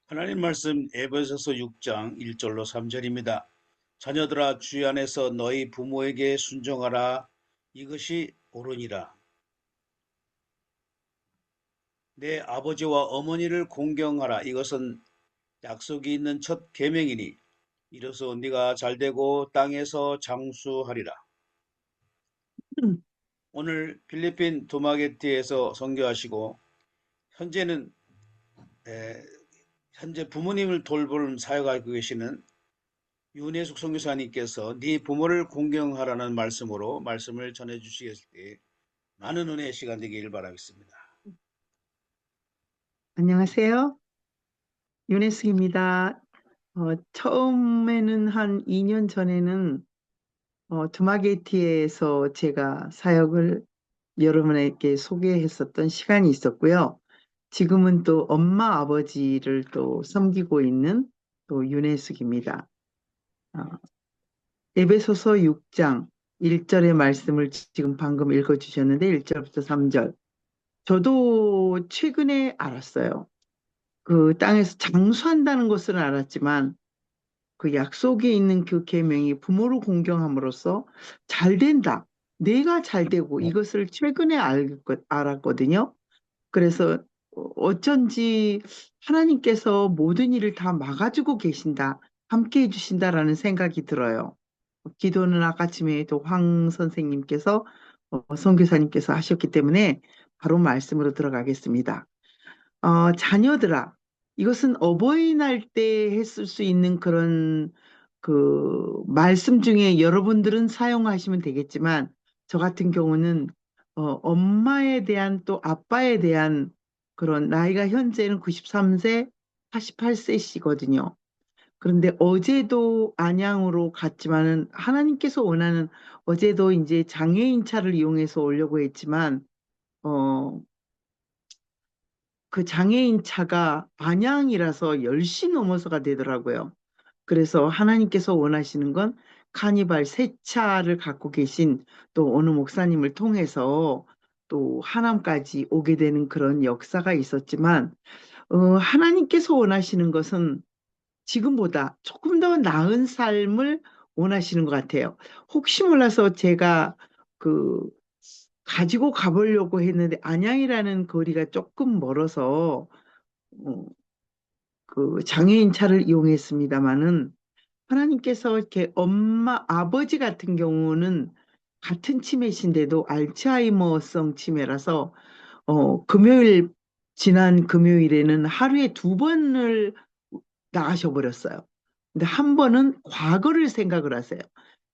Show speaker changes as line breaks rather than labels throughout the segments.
하나님 말씀 에베소서 6장 1절로 3절입니다. 자녀들아 주의 안에서 너희 부모에게 순종하라. 이것이 옳으니라. 내 아버지와 어머니를 공경하라. 이것은 약속이 있는 첫 계명이니 이로써 네가 잘되고 땅에서 장수하리라.
음,
오늘 필리핀 두마게티에서 선교하시고 현재는 에, 현재 부모님을 돌볼 사역하고 계시는 윤혜숙 선교사님께서 네 부모를 공경하라는 말씀으로 말씀을 전해 주시겠을 때 많은 은혜의 시간 되기를 바라겠습니다.
안녕하세요. 윤혜숙입니다. 처음에는 한 2년 전에는 드마게티에서 제가 사역을 여러분에게 소개했었던 시간이 있었고요. 지금은 또 엄마 아버지를 또 섬기고 있는 또 윤혜숙입니다. 어, 에베소서 6장 1절의 말씀을 지금 방금 읽어주셨는데 1절부터 3절. 저도 최근에 알았어요. 그 땅에서 장수한다는 것은 알았지만 그 약속에 있는 그 계명이 부모를 공경함으로써 잘 된다. 내가 잘 되고 이것을 최근에 알았거든요. 그래서 어쩐지 하나님께서 모든 일을 다 막아주고 계신다. 함께 해주신다라는 생각이 들어요. 기도는 아까쯤에 또 황 선생님께서 선교사님께서 하셨기 때문에 바로 말씀으로 들어가겠습니다. 자녀들아, 이것은 어버이날 때 했을 수 있는 그런 그 말씀 중에 여러분들은 사용하시면 되겠지만, 저 같은 경우는 엄마에 대한 또 아빠에 대한 그런 나이가 현재는 93세, 88세시거든요. 그런데 어제도 안양으로 갔지만은 하나님께서 원하는 어제도 이제 장애인 차를 이용해서 오려고 했지만, 어, 그 장애인 차가 반향이라서 10시 넘어서가 되더라고요. 그래서 하나님께서 원하시는 건 카니발 새 차를 갖고 계신 또 어느 목사님을 통해서 또 하남까지 오게 되는 그런 역사가 있었지만, 하나님께서 원하시는 것은 지금보다 조금 더 나은 삶을 원하시는 것 같아요. 혹시 몰라서 제가 그 가지고 가보려고 했는데 안양이라는 거리가 조금 멀어서 어, 그 장애인 차를 이용했습니다마는 하나님께서 이렇게 엄마, 아버지 같은 경우는 같은 치매신데도 알츠하이머성 치매라서 지난 금요일에는 하루에 2번을 나가셔 버렸어요. 근데 한 번은 과거를 생각을 하세요.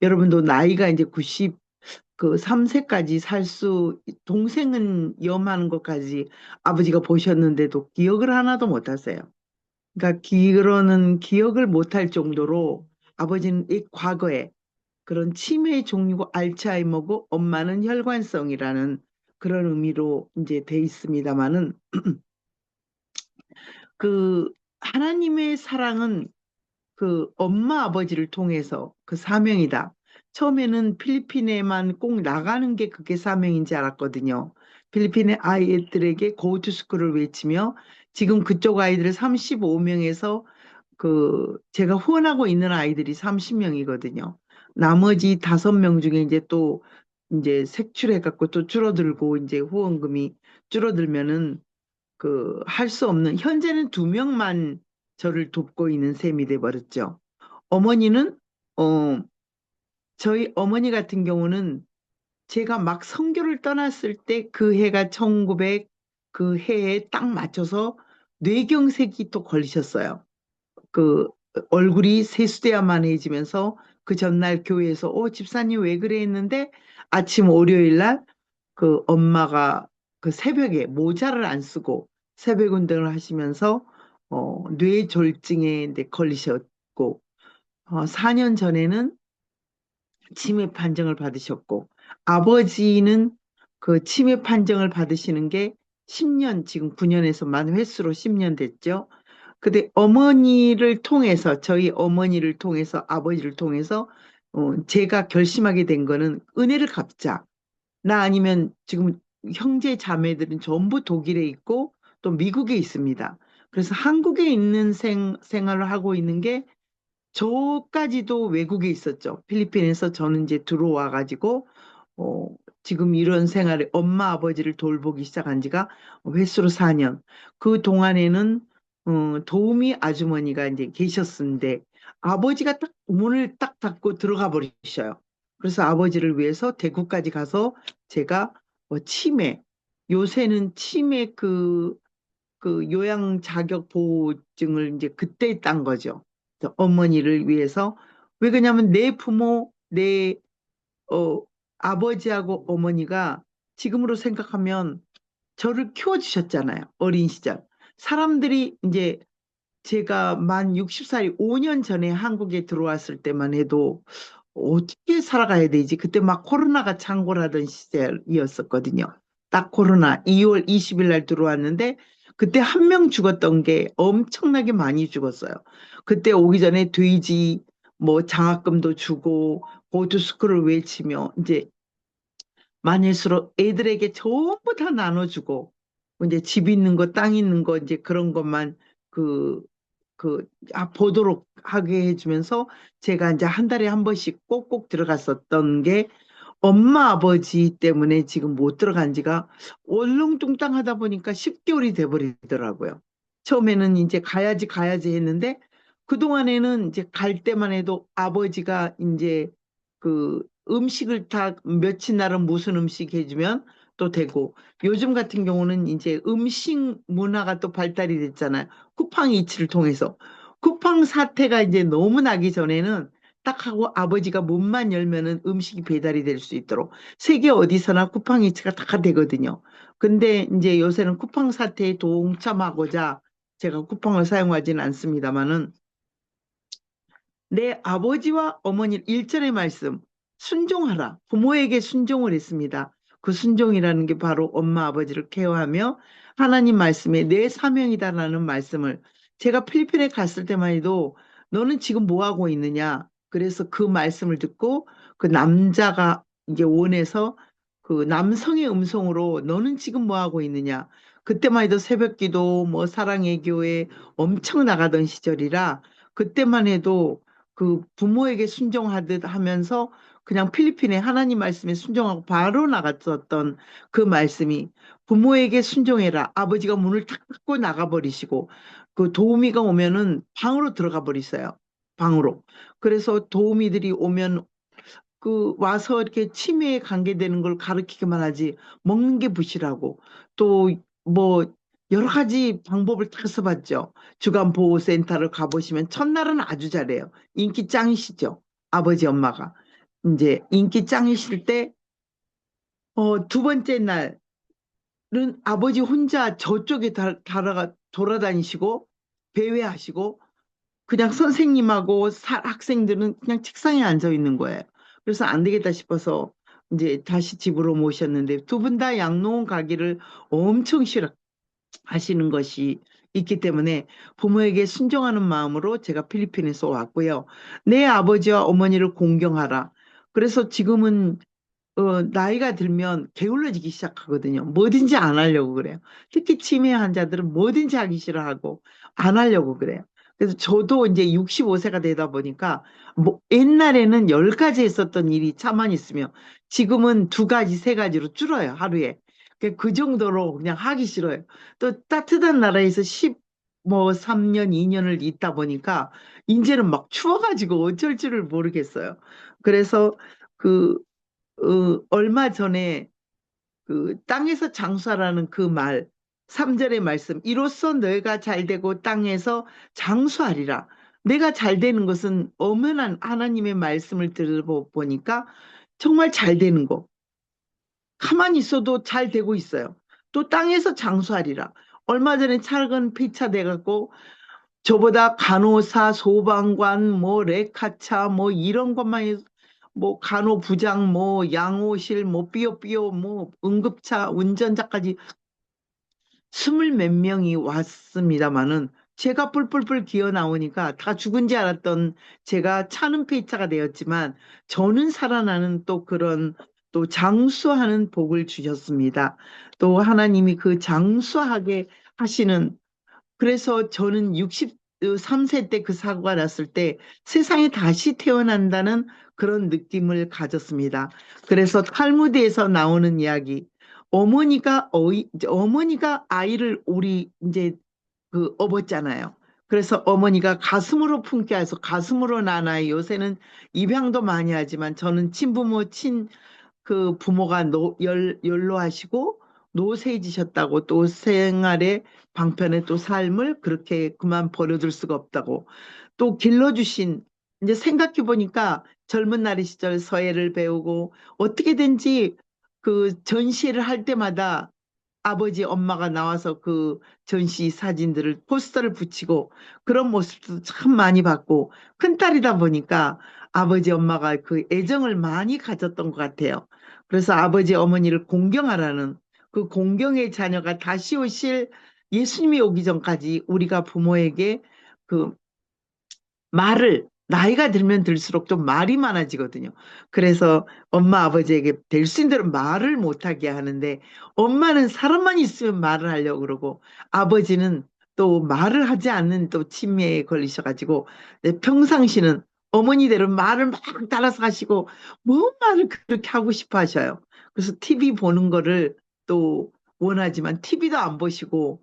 여러분도 나이가 이제 93세까지 동생은 염하는 것까지 아버지가 보셨는데도 기억을 하나도 못 하세요. 그러니까 그러는 기억을 못할 정도로 아버지는 이 과거에 그런 치매의 종류고 알츠하이머고 엄마는 혈관성이라는 그런 의미로 이제 돼 있습니다만은 그 하나님의 사랑은 그 엄마 아버지를 통해서 그 사명이다. 처음에는 필리핀에만 꼭 나가는 게 그게 사명인지 알았거든요. 필리핀의 아이들에게 go to school을 외치며 지금 그쪽 아이들 35명에서 그 제가 후원하고 있는 아이들이 30명이거든요. 나머지 5명 중에 이제 또 이제 색출해 갖고 또 줄어들고 이제 후원금이 줄어들면은 그 할 수 없는 현재는 2명만 저를 돕고 있는 셈이 돼 버렸죠. 어머니는 어 저희 어머니 같은 경우는 제가 막 선교를 떠났을 때 그 해가 1900 그 해에 딱 맞춰서 뇌경색이 또 걸리셨어요. 그 얼굴이 세수대야만해지면서 그 전날 교회에서 집사님 왜 그래 했는데 아침 월요일 날 그 엄마가 그 새벽에 모자를 안 쓰고 새벽 운동을 하시면서 뇌졸중에 이제 걸리셨고 4년 전에는 치매 판정을 받으셨고 아버지는 그 치매 판정을 받으시는 게 10년 지금 9년에서 만 횟수로 10년 됐죠. 근데 어머니를 통해서 저희 어머니를 통해서 아버지를 통해서 제가 결심하게 된 거는 은혜를 갚자. 나 아니면 지금 형제 자매들은 전부 독일에 있고 또 미국에 있습니다. 그래서 한국에 있는 생활을 하고 있는 게 저까지도 외국에 있었죠. 필리핀에서 저는 이제 들어와 가지고 어, 지금 이런 생활에 엄마 아버지를 돌보기 시작한 지가 횟수로 4년. 그 동안에는 도우미 아주머니가 이제 계셨는데 아버지가 딱 문을 딱 닫고 들어가 버리셔요. 그래서 아버지를 위해서 대구까지 가서 제가 치매, 요새는 치매 그 요양 자격 보호증을 이제 그때 딴 거죠. 그래서 어머니를 위해서. 왜 그러냐면 내 부모, 내 어, 아버지하고 어머니가 지금으로 생각하면 저를 키워주셨잖아요. 어린 시절. 사람들이 이제 제가 만 60살이 5년 전에 한국에 들어왔을 때만 해도 어떻게 살아가야 되지? 그때 막 코로나가 창궐하던 시절이었었거든요. 딱 코로나 2월 20일 날 들어왔는데 그때 한 명 죽었던 게 엄청나게 많이 죽었어요. 그때 오기 전에 돼지 뭐 장학금도 주고 고투스쿨을 외치며 이제 만일수록 애들에게 전부 다 나눠주고 이제 집 있는 거, 땅 있는 거 이제 그런 것만 그 보도록 하게 해주면서 제가 이제 한 달에 한 번씩 꼭꼭 들어갔었던 게 엄마 아버지 때문에 지금 못 들어간 지가 얼렁뚱땅 하다 보니까 10개월이 돼버리더라고요. 처음에는 이제 가야지 가야지 했는데 그동안에는 이제 갈 때만 해도 아버지가 이제 그 음식을 다 며칠 날은 무슨 음식 해주면 또 되고 요즘 같은 경우는 이제 음식 문화가 또 발달이 됐잖아요. 쿠팡 이츠를 통해서. 쿠팡 사태가 이제 너무 나기 전에는 딱 하고 아버지가 문만 열면은 음식이 배달이 될 수 있도록 세계 어디서나 쿠팡 이츠가 다 되거든요. 근데 이제 요새는 쿠팡 사태에 동참하고자 제가 쿠팡을 사용하지는 않습니다만은 내 아버지와 어머니 일절의 말씀, 순종하라. 부모에게 순종을 했습니다. 그 순종이라는 게 바로 엄마 아버지를 케어하며 하나님 말씀에 내 사명이다라는 말씀을 제가 필리핀에 갔을 때만 해도 너는 지금 뭐 하고 있느냐? 그래서 그 말씀을 듣고 그 남자가 이제 원해서 그 남성의 음성으로 너는 지금 뭐 하고 있느냐? 그때만 해도 새벽기도 뭐 사랑의 교회 엄청 나가던 시절이라 그때만 해도 그 부모에게 순종하듯 하면서 그냥 필리핀에 하나님 말씀에 순종하고 바로 나갔었던 그 말씀이 부모에게 순종해라. 아버지가 문을 탁 닫고 나가버리시고 그 도우미가 오면은 방으로 들어가 버리세요. 방으로. 그래서 도우미들이 오면 그 와서 이렇게 치매에 관계되는 걸 가르치기만 하지 먹는 게 부실하고 또 뭐 여러 가지 방법을 다 써봤죠. 주간보호센터를 가보시면 첫날은 아주 잘해요. 인기 짱이시죠. 아버지 엄마가. 이제 인기 짱이실 때 두 번째 날은 아버지 혼자 저쪽에 돌아다니시고 배회하시고 그냥 선생님하고 학생들은 그냥 책상에 앉아 있는 거예요. 그래서 안 되겠다 싶어서 이제 다시 집으로 모셨는데 두 분 다 양로원 가기를 엄청 싫어하시는 것이 있기 때문에 부모에게 순종하는 마음으로 제가 필리핀에서 왔고요. 내 아버지와 어머니를 공경하라. 그래서 지금은 나이가 들면 게을러지기 시작하거든요. 뭐든지 안 하려고 그래요. 특히 치매 환자들은 뭐든지 하기 싫어하고 안 하려고 그래요. 그래서 저도 이제 65세가 되다 보니까 뭐 옛날에는 10가지 했었던 일이 차만 있으면 지금은 2가지, 3가지로 줄어요, 하루에. 그 정도로 그냥 하기 싫어요. 또 따뜻한 나라에서 3년, 2년을 있다 보니까 이제는 막 추워가지고 어쩔 줄을 모르겠어요. 그래서 그 얼마 전에 그 땅에서 장수하라는 그 말, 3절의 말씀, 이로써 너희가 잘 되고 땅에서 장수하리라. 내가 잘 되는 것은 엄연한 하나님의 말씀을 들어보니까 정말 잘 되는 거. 가만히 있어도 잘 되고 있어요. 또 땅에서 장수하리라. 얼마 전에 차근 폐차돼갖고 저보다 간호사, 소방관, 뭐 레카차, 뭐 이런 것만 뭐 간호부장, 뭐 양호실, 뭐 삐요삐요, 뭐 응급차 운전자까지 20몇 명이 왔습니다마는 제가 뿔뿔뿔 기어 나오니까 다 죽은 지 알았던 제가 차는 폐차가 되었지만 저는 살아나는 또 그런 또 장수하는 복을 주셨습니다. 또 하나님이 그 장수하게 하시는 그래서 저는 63세 때 그 사고가 났을 때 세상에 다시 태어난다는 그런 느낌을 가졌습니다. 그래서 탈무드에서 나오는 이야기, 어머니가 아이를 우리 이제 그 업었잖아요. 그래서 어머니가 가슴으로 품게 해서 가슴으로 나나요. 요새는 입양도 많이 하지만 저는 친부모, 그 부모가 연로하시고 노쇠해지셨다고, 또 생활의 방편에 또 삶을 그렇게 그만 버려둘 수가 없다고, 또 길러주신, 이제 생각해 보니까 젊은 나이 시절 서예를 배우고 어떻게든지 그 전시회를 할 때마다 아버지 엄마가 나와서 그 전시 사진들을 포스터를 붙이고 그런 모습도 참 많이 봤고, 큰딸이다 보니까 아버지 엄마가 그 애정을 많이 가졌던 것 같아요. 그래서 아버지 어머니를 공경하라는, 그 공경의 자녀가 다시 오실 예수님이 오기 전까지 우리가 부모에게 그 말을, 나이가 들면 들수록 좀 말이 많아지거든요. 그래서 엄마 아버지에게 될 수 있는 대로 말을 못하게 하는데, 엄마는 사람만 있으면 말을 하려고 그러고 아버지는 또 말을 하지 않는 또 치매에 걸리셔가지고, 평상시는 어머니대로 말을 막 따라서 하시고 뭔 말을 그렇게 하고 싶어 하셔요. 그래서 TV 보는 거를 또 원하지만 TV도 안 보시고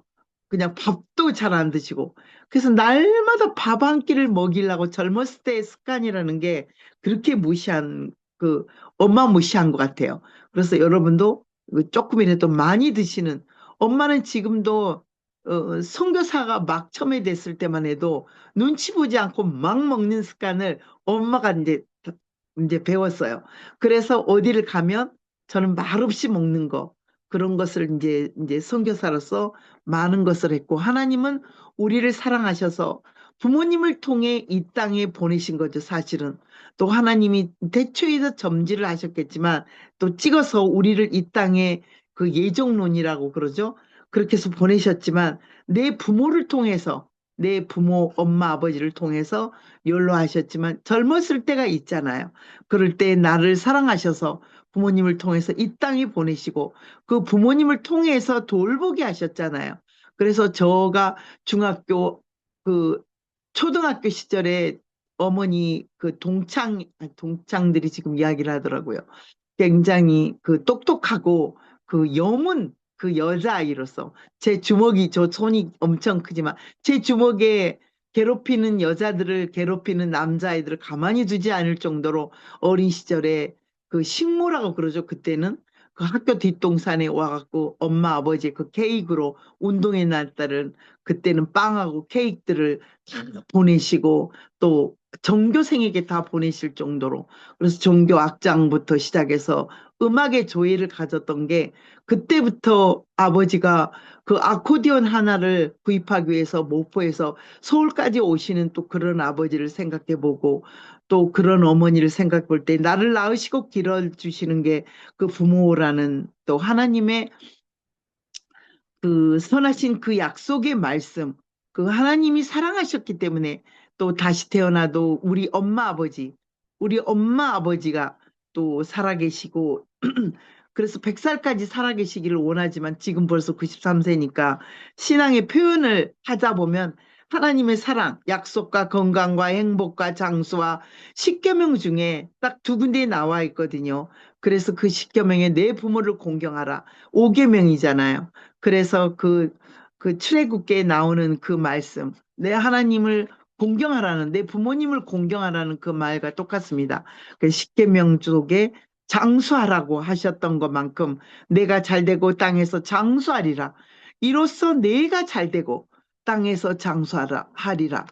그냥 밥도 잘 안 드시고, 그래서 날마다 밥 한 끼를 먹이려고 젊었을 때의 습관이라는 게 그렇게 무시한, 그 엄마 무시한 것 같아요. 그래서 여러분도 그 조금이라도 많이 드시는, 엄마는 지금도 선교사가 막 처음에 됐을 때만 해도 눈치 보지 않고 막 먹는 습관을 엄마가 이제 배웠어요. 그래서 어디를 가면 저는 말없이 먹는 거, 그런 것을 이제 선교사로서 많은 것을 했고, 하나님은 우리를 사랑하셔서 부모님을 통해 이 땅에 보내신 거죠, 사실은. 또 하나님이 대초에도 점지를 하셨겠지만 또 찍어서 우리를 이 땅에, 그 예정론이라고 그러죠. 그렇게 해서 보내셨지만 내 부모를 통해서, 내 부모, 엄마, 아버지를 통해서 연로하셨지만 젊었을 때가 있잖아요. 그럴 때 나를 사랑하셔서 부모님을 통해서 이 땅에 보내시고 그 부모님을 통해서 돌보게 하셨잖아요. 그래서 저가 중학교, 그 초등학교 시절에 어머니 그 동창들이 지금 이야기를 하더라고요. 굉장히 그 똑똑하고 그 영문 그 여자아이로서, 제 주먹이, 저 손이 엄청 크지만 제 주먹에 괴롭히는 여자들을, 괴롭히는 남자아이들을 가만히 두지 않을 정도로 어린 시절에 그 식모라고 그러죠. 그때는 그 학교 뒷동산에 와갖고 엄마 아버지 그 케이크로 운동회 날 때는, 그때는 빵하고 케이크들을 다 보내시고 또 전교생에게 다 보내실 정도로, 그래서 종교 악장부터 시작해서 음악의 조예를 가졌던 게, 그때부터 아버지가 그 아코디언 하나를 구입하기 위해서 목포에서 서울까지 오시는 또 그런 아버지를 생각해 보고, 또 그런 어머니를 생각해 볼 때 나를 낳으시고 길러주시는 게 그 부모라는, 또 하나님의 그 선하신 그 약속의 말씀, 그 하나님이 사랑하셨기 때문에 또 다시 태어나도 우리 엄마 아버지가 또 살아계시고, 그래서 100살까지 살아계시기를 원하지만 지금 벌써 93세니까 신앙의 표현을 하다 보면 하나님의 사랑, 약속과 건강과 행복과 장수와 십계명 중에 딱 두 군데 나와 있거든요. 그래서 그 십계명에 내 부모를 공경하라, 5계명이잖아요. 그래서 그 출애굽기에 나오는 그 말씀, 내 하나님을 공경하라는, 내 부모님을 공경하라는 그 말과 똑같습니다. 그 십계명 속에 장수하라고 하셨던 것만큼 내가 잘되고 땅에서 장수하리라. 이로써 내가 잘되고 땅에서 장수하라 하리라.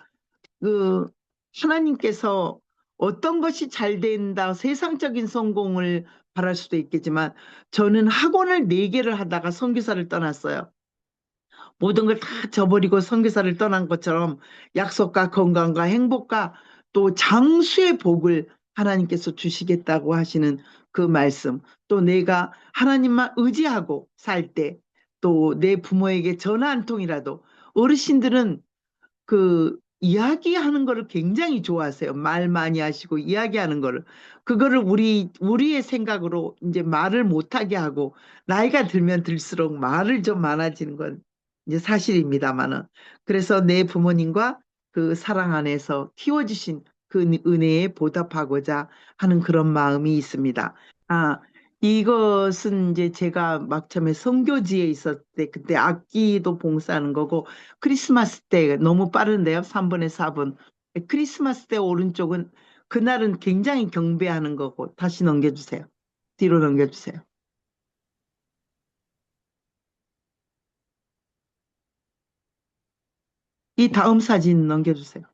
그 하나님께서 어떤 것이 잘 된다, 세상적인 성공을 바랄 수도 있겠지만 저는 학원을 4개를 하다가 선교사를 떠났어요. 모든 걸 다 저버리고 선교사를 떠난 것처럼 약속과 건강과 행복과 또 장수의 복을 하나님께서 주시겠다고 하시는 그 말씀, 또 내가 하나님만 의지하고 살 때, 또 내 부모에게 전화 한 통이라도, 어르신들은 그 이야기하는 거를 굉장히 좋아하세요. 말 많이 하시고 이야기하는 거를. 그거를 우리의 생각으로 이제 말을 못하게 하고, 나이가 들면 들수록 말을 좀 많아지는 건 이제 사실입니다만은. 그래서 내 부모님과 그 사랑 안에서 키워주신 그 은혜에 보답하고자 하는 그런 마음이 있습니다. 아, 이것은 이제 제가 막 처음에 선교지에 있었을 때 그때 악기도 봉사하는 거고 크리스마스 때 너무 빠른데요. 3분의 4분. 크리스마스 때 오른쪽은 그날은 굉장히 경배하는 거고 다시 넘겨주세요. 뒤로 넘겨주세요. 이 다음 사진 넘겨주세요.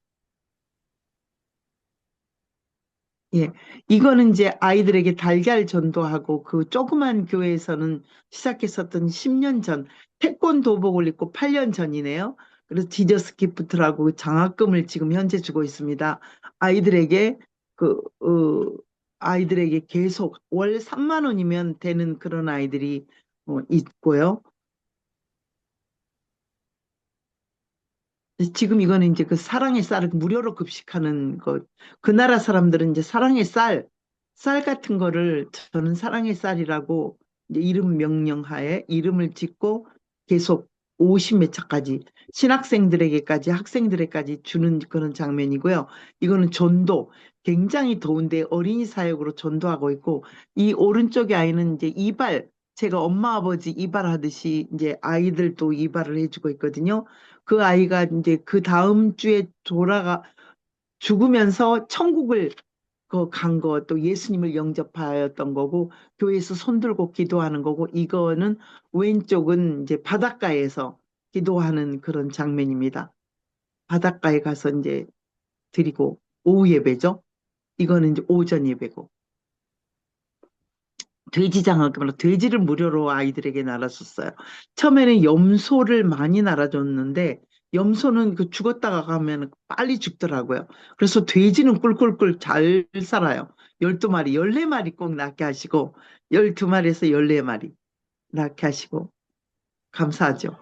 예, 이거는 이제 아이들에게 달걀 전도하고 그 조그만 교회에서는 시작했었던 10년 전 태권도복을 입고 8년 전이네요. 그래서 지저스 기프트라고 장학금을 지금 현재 주고 있습니다. 아이들에게 그 아이들에게 계속 월 3만 원이면 되는 그런 아이들이 있고요. 지금 이거는 이제 그 사랑의 쌀을 무료로 급식하는 것. 그 나라 사람들은 이제 사랑의 쌀 같은 거를 저는 사랑의 쌀이라고 이제 이름 명령하에 이름을 짓고 계속 50몇 차까지 신학생들에게까지 학생들에게까지 주는 그런 장면이고요. 이거는 전도, 굉장히 더운데 어린이 사역으로 전도하고 있고 이 오른쪽의 아이는 이제 이발, 제가 엄마 아버지 이발하듯이 이제 아이들도 이발을 해주고 있거든요. 그 아이가 이제 그 다음 주에 죽으면서 천국을 간 거, 또 예수님을 영접하였던 거고, 교회에서 손들고 기도하는 거고, 이거는 왼쪽은 이제 바닷가에서 기도하는 그런 장면입니다. 바닷가에 가서 이제 드리고, 오후 예배죠. 이거는 이제 오전 예배고. 돼지장학금으로 돼지를 무료로 아이들에게 날아줬어요. 처음에는 염소를 많이 날아줬는데 염소는 그 죽었다가 가면 빨리 죽더라고요. 그래서 돼지는 꿀꿀꿀 잘 살아요. 12마리, 14마리 꼭 낳게 하시고 12마리에서 14마리 낳게 하시고 감사하죠.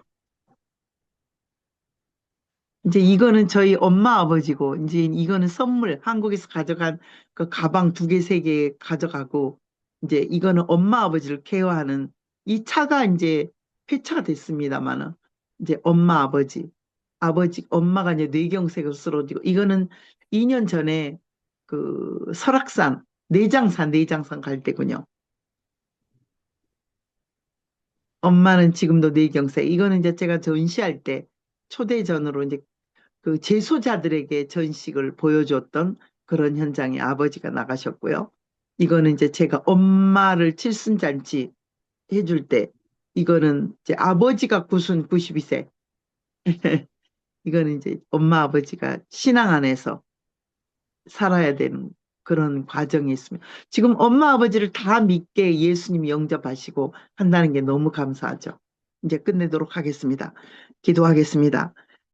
이제 이거는 저희 엄마 아버지고 이제 이거는 선물 한국에서 가져간 그 가방 2개, 3개 가져가고 이제 이거는 엄마 아버지를 케어하는 이 차가 이제 폐차가 됐습니다만은 이제 엄마 아버지 엄마가 이제 뇌경색으로 쓰러지고 이거는 2년 전에 그 설악산 내장산 갈 때군요. 엄마는 지금도 뇌경색. 이거는 이제 제가 전시할 때 초대전으로 이제 그 재소자들에게 전식을 보여줬던 그런 현장에 아버지가 나가셨고요. 이거는 이제 제가 엄마를 칠순잔치 해줄 때, 이거는 이제 아버지가 92세. 이거는 이제 엄마 아버지가 신앙 안에서 살아야 되는 그런 과정이 있습니다. 지금 엄마 아버지를 다 믿게 예수님이 영접하시고 한다는 게 너무 감사하죠. 이제 끝내도록 하겠습니다. 기도하겠습니다.